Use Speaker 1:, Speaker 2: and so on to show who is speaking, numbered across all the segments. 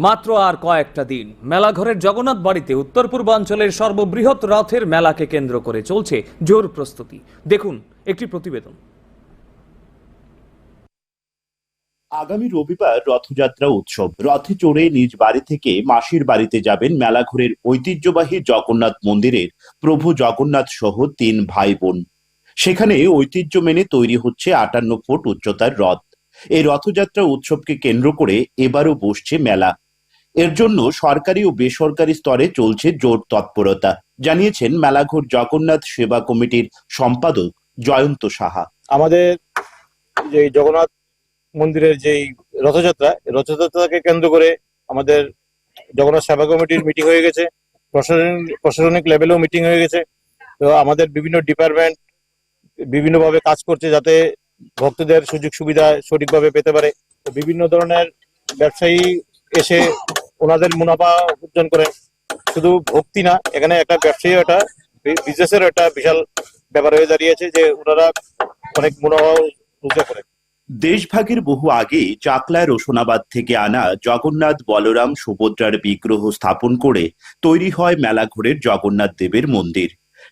Speaker 1: মাত্র আর কয়েকটা দিন মেলাঘরের জগন্নাথ বাড়িতে উত্তর পূর্বাঞ্চলের সর্ববৃহৎ রথের মেলাকে কেন্দ্র করে চলছে জোর প্রস্তুতি। দেখুন একটি প্রতিবেদন।
Speaker 2: আগামী রবিবার রথযাত্রা উৎসব। রথে চড়ে নিজ বাড়ি থেকে মাসির বাড়িতে যাবেন মেলাঘরের ঐতিহ্যবাহী জগন্নাথ মন্দিরের প্রভু জগন্নাথ সহ ৩ ভাই বোন। সেখানে ঐতিহ্য মেনে তৈরি হচ্ছে ৫৮ ফুট উচ্চতার রথ। এই রথযাত্রা উৎসবকে কেন্দ্র করে এবারও বসছে মেলা। এর জন্য সরকারি ও বেসরকারি স্তরে চলছে জোর তৎপরতা, জানিয়েছেন মেলাঘর জগন্নাথ সেবা কমিটির সম্পাদক জয়ন্ত সাহা।
Speaker 3: আমাদের যে জগন্নাথ মন্দিরের যেই রথযাত্রাকে কেন্দ্র করে আমাদের জগন্নাথ সেবা কমিটির মিটিং হয়ে গেছে, প্রশাসনিক লেভেলেও মিটিং হয়ে গেছে। তো আমাদের বিভিন্ন ডিপার্টমেন্ট বিভিন্নভাবে কাজ করছে যাতে ভক্তদের সুযোগ সুবিধা সঠিকভাবে পেতে পারে। তো বিভিন্ন ধরনের ব্যবসায়ী এসে ওনাদের মুনাফা অর্জন করে। শুধু ভক্তি না, এখানে একটা ব্যবসায়ী একটা বিজনেসের একটা বিশাল ব্যাপার হয়ে দাঁড়িয়েছে যে ওনারা অনেক মুনাফা রোজগার করে।
Speaker 2: দেশভাগের বহু আগে চাকলা রোশনাবাদ থেকে আনা জগন্নাথ বলরাম সুভদ্রার বিগ্রহ স্থাপন করে তৈরি হয় মেলাঘরের জগন্নাথ দেবের মন্দির।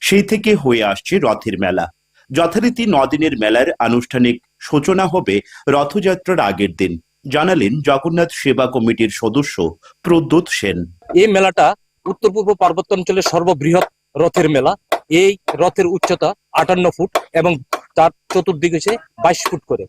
Speaker 2: সেই থেকে হয়ে আসছে রথের মেলা। যথারীতি ৯ দিনের মেলার আনুষ্ঠানিক সূচনা হবে রথযাত্রার আগের দিন, জানালেন জগন্নাথ সেবা কমিটির সদস্য প্রদ্যোৎ সেন।
Speaker 4: এই মেলাটা উত্তর পূর্ব পার্বত্য অঞ্চলের সর্ববৃহৎ রথের মেলা। এই রথের উচ্চতা ৫৮ ফুট এবং তার চতুর্দিকে হচ্ছে ২২ ফুট করে।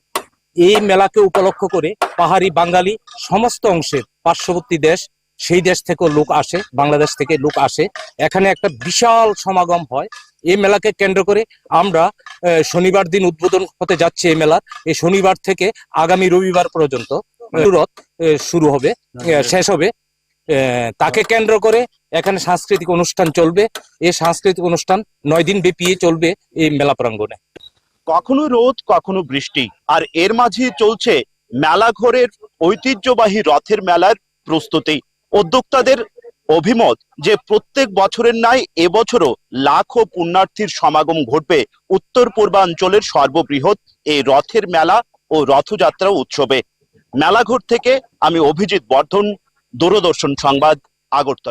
Speaker 4: এই মেলাকে উপলক্ষ করে পাহাড়ি বাঙালি সমস্ত অংশের পার্শ্ববর্তী দেশ, সেই দেশ থেকে লোক আসে, বাংলাদেশ থেকে লোক আসে। এখানে একটা বিশাল সমাগম হয়। এই মেলাকে কেন্দ্র করে আমরা শনিবার দিন উদ্বোধন হতে যাচ্ছে এই মেলার। এই শনিবার থেকে আগামী রবিবার পর্যন্ত রথ শুরু হবে, শেষ হবে। তাকে কেন্দ্র করে এখানে সাংস্কৃতিক অনুষ্ঠান চলবে। এই সাংস্কৃতিক অনুষ্ঠান ৯ দিন ব্যাপী চলবে এই মেলা প্রাঙ্গণে।
Speaker 2: কখনো রোদ কখনো বৃষ্টি, আর এর মাঝে চলছে মেলাঘরের ঐতিহ্যবাহী রথের মেলার প্রস্তুতি। উদ্যোক্তাদের অভিমত যে প্রত্যেক বছরের ন্যায় এবছরও লাখো পুণ্যার্থীর সমাগম ঘটবে উত্তর পূর্বাঞ্চলের সর্ববৃহৎ এই রথের মেলা ও রথযাত্রা উৎসবে। মেলাঘর থেকে আমি অভিজিৎ বর্ধন, দূরদর্শন সংবাদ, আগরতলা।